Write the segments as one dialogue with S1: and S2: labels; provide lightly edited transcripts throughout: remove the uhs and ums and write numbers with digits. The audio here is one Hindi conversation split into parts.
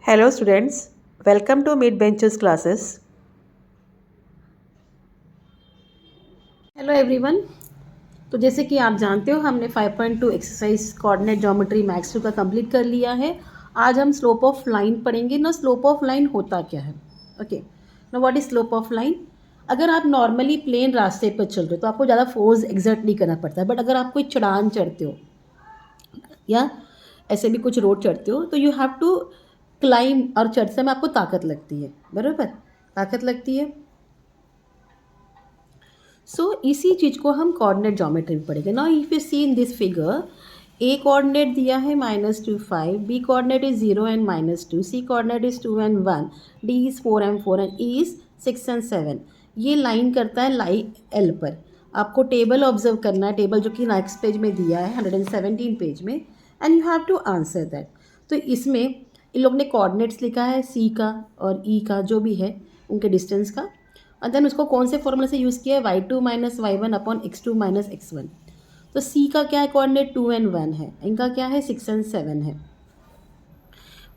S1: Hello students, welcome to Mid Benches classes.
S2: Hello everyone. तो जैसे कि आप जानते हो हमने 5.2 एक्सरसाइज कोऑर्डिनेट ज्योमेट्री मैथ्स 2 का कंप्लीट कर लिया है। आज हम स्लोप ऑफ लाइन पढ़ेंगे ना। स्लोप ऑफ लाइन होता क्या है? ओके, ना what is slope of line. अगर आप नॉर्मली प्लेन रास्ते पर चल रहे हो तो आपको ज़्यादा फोर्स एग्जर्ट नहीं करना पड़ता है, बट अगर आप कोई चढ़ान चढ़ते हो या ऐसे भी कुछ रोड चढ़ते हो तो यू हैव टू क्लाइंब, और चढ़ते समय आपको ताकत लगती है, बराबर, ताकत लगती है। इसी चीज़ को हम कोऑर्डिनेट ज्योमेट्री में पढ़ेंगे। Now if you see in this figure, A coordinate दिया है -2 5, B coordinate is 0 and -2, C coordinate is 2 and 1, D is 4 and 4 and E is 6 and 7। ये लाइन करता है लाइन एल पर। आपको टेबल ऑब्जर्व करना है, टेबल जो कि नेक्स्ट पेज में दिया है 117 पेज में, and you have to answer that. तो इसमें इन लोग ने कोऑर्डिनेट्स लिखा है सी का और ई का, जो भी है उनके डिस्टेंस का, और देन उसको कौन से फॉर्मूले से यूज़ किया है, y2 minus y1 upon x2 minus x1। तो c का क्या है कोऑर्डिनेट 2 एंड 1 है, इनका क्या है 6 एंड 7 है।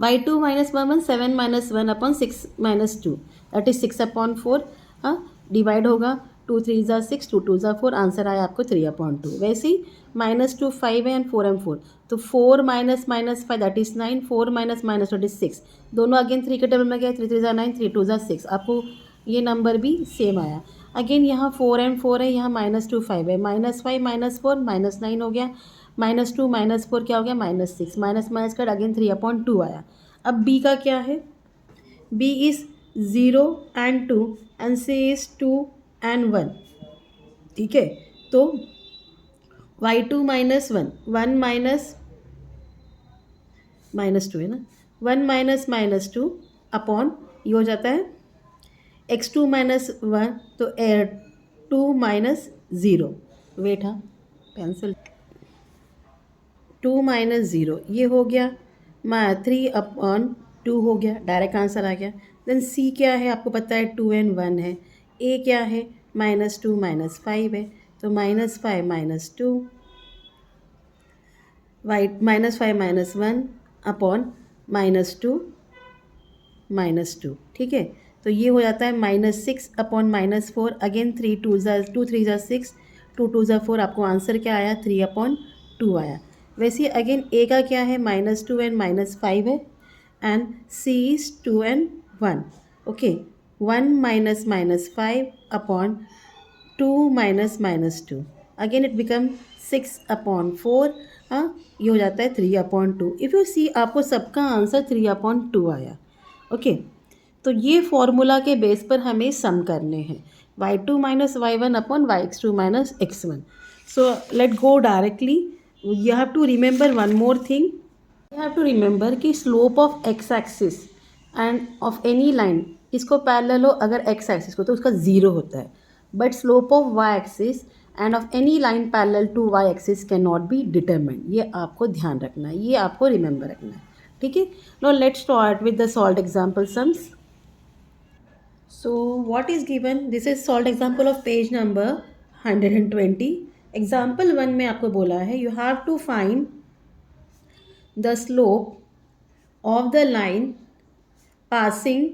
S2: y2 minus 1 7 minus 1 upon 6 minus 2, that is 6 upon 4। हाँ, डिवाइड होगा, 2 3 ज़ा 6, 2 2 ज़ा 4, आंसर आया आपको 3 अपॉन 2। वैसे ही -2 5 है एंड 4 एंड 4, तो 4 minus minus 5 that is 9, 4 minus minus that is 6। दोनों अगेन 3 के टेबल में गए, 3 3 ज़ा 9, 3 2 ज़ा 6, आपको ये नंबर भी सेम आया। अगेन यहाँ 4 एंड 4 है, यहाँ -2 5 है, -5 -4 -9 हो गया, -2 -4 क्या हो गया -6, माइनस माइनस कर अगेन 3 अपॉन 2 आया। अब b का क्या है, b is 0 and 2 and c is 2 and 1। ठीक है, तो y2 माइनस 1, 1 माइनस -2 है ना, 1 माइनस -2 अपॉन ये हो जाता है x2 माइनस 1, तो 2 माइनस 0, वेट, हाँ पेंसिल, 2 माइनस 0 ये हो गया, 3 अपॉन 2 हो गया, डायरेक्ट आंसर आ गया। देन सी क्या है, आपको पता है 2 एंड 1 है। ए क्या है, -2 -5 है, तो -5 -2, -5 -1 अपॉन -2 -2। ठीक है, तो ये हो जाता है -6 अपॉन -4, अगेन 3 2 3 ज़ा 6, 2 2 ज़ा 4, आपको आंसर क्या आया 3 अपॉन 2 आया। वैसे अगेन ए का क्या है, -2 एंड -5 है, and C is 2 and 1। Okay, 1 minus -5 upon 2 minus -2, again it become 6 upon 4। हाँ, ये हो जाता है 3 अपॉन 2। इफ़ यू सी, आपको सबका आंसर 3 अपॉन 2 आया। ओके, तो ये फॉर्मूला के बेस पर हमें सम करने हैं, y2 minus y1 upon x2 minus x1। So let go directly. You have to remember one more thing, you have to remember कि slope of x axis and of any line, इसको पैरेलल हो अगर x एक्सिस को तो उसका ज़ीरो होता है, but slope of y axis and of any line parallel to y axis can not be determined. ये आपको ध्यान रखना है, ये आपको रिमेंबर रखना है। ठीक है, now let's start with the solved example sums. So what is given? This is solved example of page number 120. Example 1 में आपको बोला है you have to find the slope of the line passing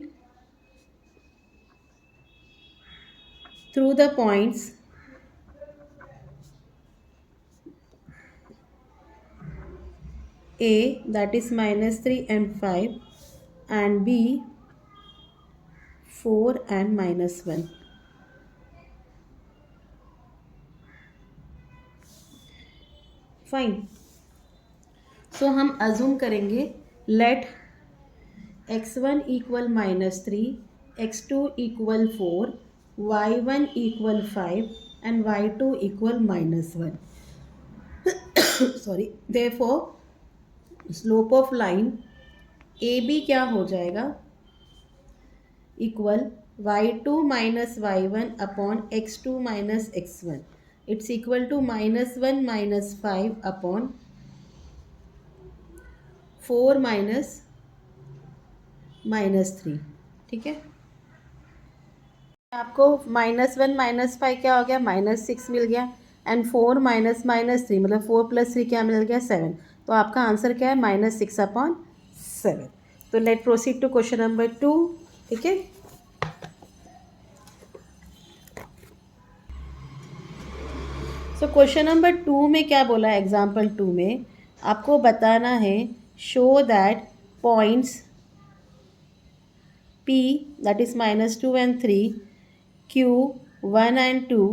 S2: through the points A, that is -3 and 5, and B 4 and -1. Fine, so हम अज्यूम करेंगे let x1 equal -3, x2 equal 4, y1 equal 5 and y2 equal -1। Sorry, therefore slope of line A B क्या हो जाएगा, equal y2 minus y1 upon x2 minus x1, it's equal to -1 minus 5 upon 4 minus -3। ठीक है, आपको -1 -5 क्या हो गया, -6 मिल गया, एंड 4 माइनस -3 मतलब 4 + 3 क्या मिल गया 7। तो आपका आंसर क्या है -6 अपॉन 7। तो let proceed to question number 2. ठीक है. सो क्वेश्चन नंबर 2 में क्या बोला है? एग्जाम्पल 2 में आपको बताना है show that points P that is -2 and 3, Q 1 and 2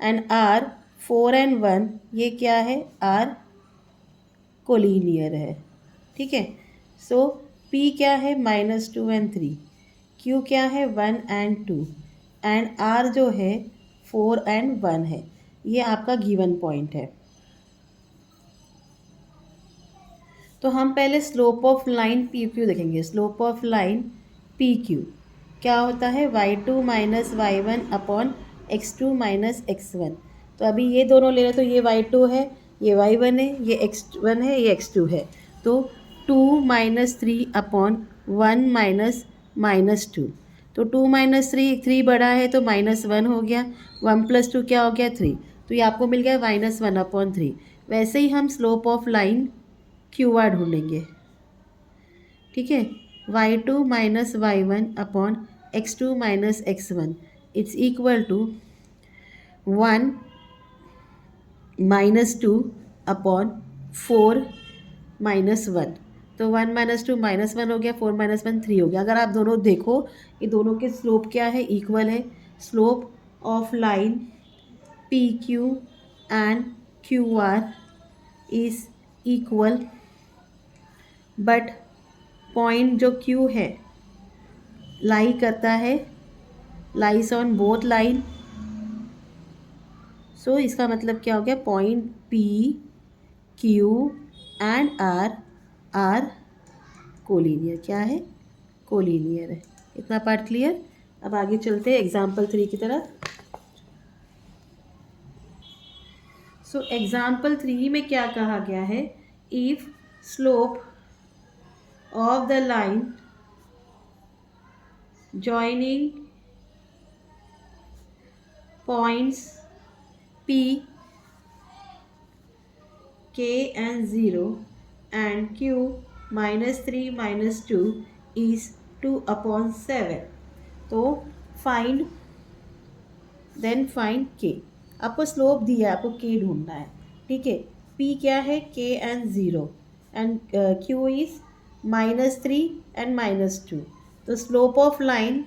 S2: and R 4 and 1 ये क्या है? R कोलिनियर है. ठीक है. सो P क्या है? -2 and 3, Q क्या है? 1 and 2 एंड R जो है 4 and 1 है. ये आपका गिवन पॉइंट है. तो हम पहले slope of line P Q देखेंगे. Slope of line P Q क्या होता है? y2 minus y1 upon x2 minus x1. तो अभी ये दोनों ले रहे तो ये y2 है, ये y1 है, ये x1 है, ये x2 है. तो 2 माइनस 3 अपॉन 1 माइनस 2. तो 2 माइनस 3 बड़ा है तो -1 हो गया. 1 प्लस 2 क्या हो गया? 3. तो ये आपको मिल गया -1 अपॉन 3. वैसे ही हम slope of line Q R ढूंढेंगे. ठीक है. y2 minus y1 upon x2 minus x1 it's equal to 1 minus 2 upon 4 minus 1. तो 1 माइनस 2 -1 हो गया, 4 माइनस 1 3 हो गया. अगर आप दोनों देखो ये दोनों के स्लोप क्या है? इक्वल है. Slope of line P Q and Q R is equal, but point जो Q है लाई करता है, lies on both line. So इसका मतलब क्या हो गया? Point P Q and R are collinear. क्या है? कोलिनियर है. इतना पार्ट क्लियर. अब आगे चलते हैं एग्जाम्पल 3 की तरफ. सो एग्जाम्पल 3 में क्या कहा गया है? If slope of the line joining points P, K and 0 and Q -3 -2 is 2 upon 7. तो find K. आपको स्लोप दिया है, आपको K ढूंढना है. ठीक है. P क्या है? K and 0 and Q is -3 and -2. तो slope of line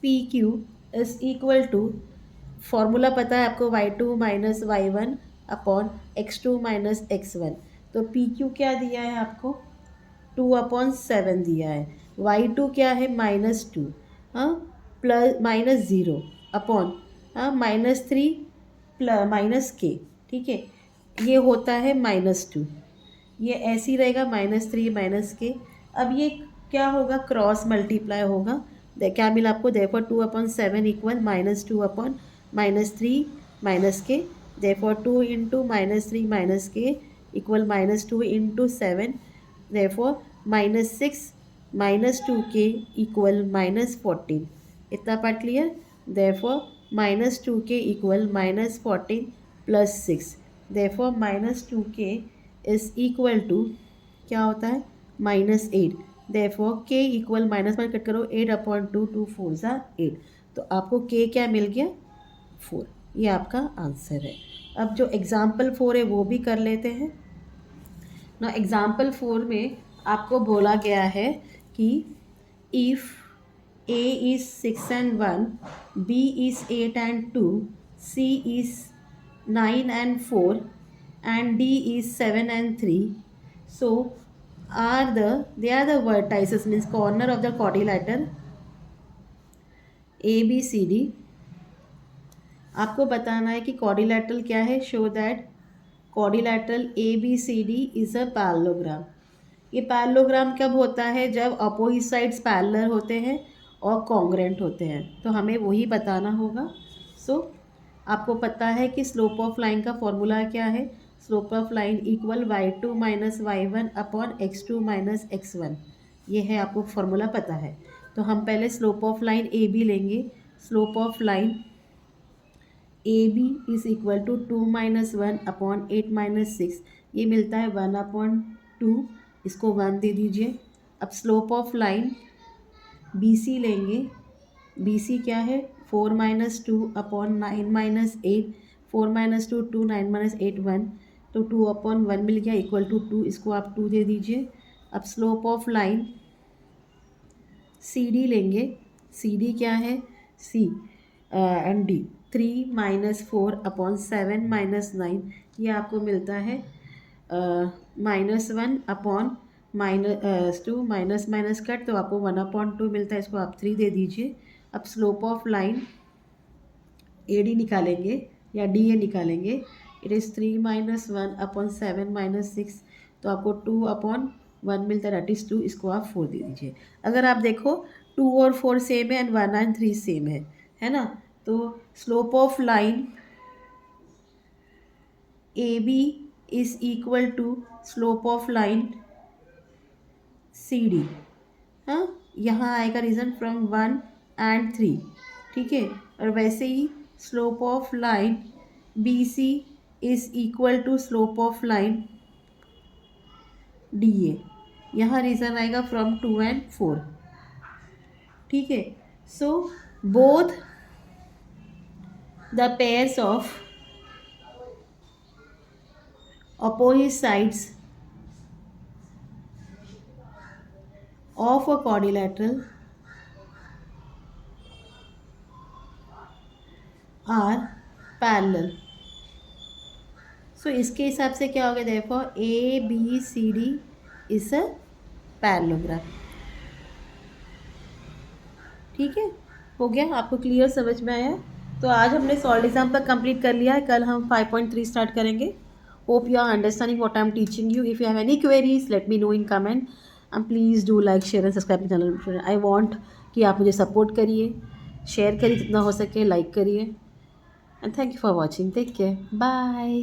S2: P Q is equal to, formula पता है आपको, y2 minus y1 upon x2 minus x1. तो पी क्यू क्या दिया है आपको? 2 अपॉन 7 दिया है. y2 क्या है? -2 प्लस -0 अपॉन -3 माइनस के. ठीक है. ये होता है -2. ये ऐसे ही रहेगा -3 माइनस के. अब ये क्या होगा? क्रॉस मल्टीप्लाई होगा. क्या मिला आपको? Therefore 2 upon 7 equal -2 upon -3 minus के. देयरफॉर 2 इंटू -3 माइनस के इक्वल -2 इंटू 7. देयरफॉर -6 -2 के इक्वल -14. इतना पार्ट क्लियर. देयरफॉर -2 के इक्वल -14 प्लस 6. देयरफॉर -2 के इज इक्वल टू क्या होता है? -8. देयरफॉर k इक्वल माइनस में कट करो 8 अपॉन 2, 2 4 ज़ा 8. तो आपको k क्या मिल गया? 4. ये आपका आंसर है. अब जो एग्जाम्पल 4 है वो भी कर लेते हैं ना. एग्जाम्पल 4 में आपको बोला गया है कि if a is 6 and 1, b is 8 and 2, c is 9 and 4 and D is 7 and 3. So they are the vertices, means corner of the quadrilateral ABCD. आपको बताना है कि quadrilateral क्या है. Show that quadrilateral ABCD is a parallelogram. ये पैरेललोग्राम कब होता है? जब अपोजिट साइड्स पैरेलल होते हैं और कॉन्ग्रेंट होते हैं. तो हमें वही बताना होगा. सो आपको पता है कि स्लोप ऑफ लाइन का फॉर्मूला क्या है? Slope of line equal y2 minus y1 upon x2 minus x1. ये है, आपको फॉर्मूला पता है. तो हम पहले slope of line A B लेंगे. Slope of line A B is equal to 2 minus 1 upon 8 minus 6. ये मिलता है 1 अपॉन 2 इसको 1 दे दीजिए। अब slope of line B C लेंगे। बी सी क्या है 4 minus 2 upon 9 minus 8, 4 minus 2 2, 9 minus 8 1, तो 2 अपॉन 1 मिल गया इक्वल टू 2, इसको आप 2 दे दीजिए। अब slope of line C D लेंगे। सी डी क्या है C and D 3 minus 4 upon 7 minus 9, ये आपको मिलता है -1 अपॉन -2, माइनस माइनस कट तो आपको 1/2 मिलता है, इसको आप 3 दे दीजिए। अब slope of line A D निकालेंगे या डी ए निकालेंगे। It is 3 minus 1 upon 7 minus 6, तो आपको 2/1 मिलता है, दैट इज़ 2, इसको आप 4 दे दीजिए। अगर आप देखो 2 और 4 सेम है एंड 1 एंड 3 सेम है ना। तो slope of line A B is equal to slope of line C D. हाँ, यहाँ आएगा रीज़न फ्रॉम 1 एंड 3, ठीक है। और वैसे ही slope of line B C is equal to slope of line D A, यहाँ रीज़न आएगा फ्रॉम 2 एंड 4, ठीक है। So both the pairs of opposite sides of a quadrilateral are parallel। सो इसके हिसाब से क्या हो गया, देखो A B C D is a parallelogram, ठीक है। हो गया, आपको क्लियर समझ में आया। तो आज हमने सॉल्ड एग्जाम्पल कंप्लीट कर लिया है, कल हम 5.3 स्टार्ट करेंगे। Hope you are understanding what I am teaching you. If you have any queries, let me know in comment. And please do like, share and subscribe to the channel. I want कि आप मुझे सपोर्ट करिए, शेयर करिए जितना हो सके, लाइक करिए। And thank you for watching. Take care. Bye.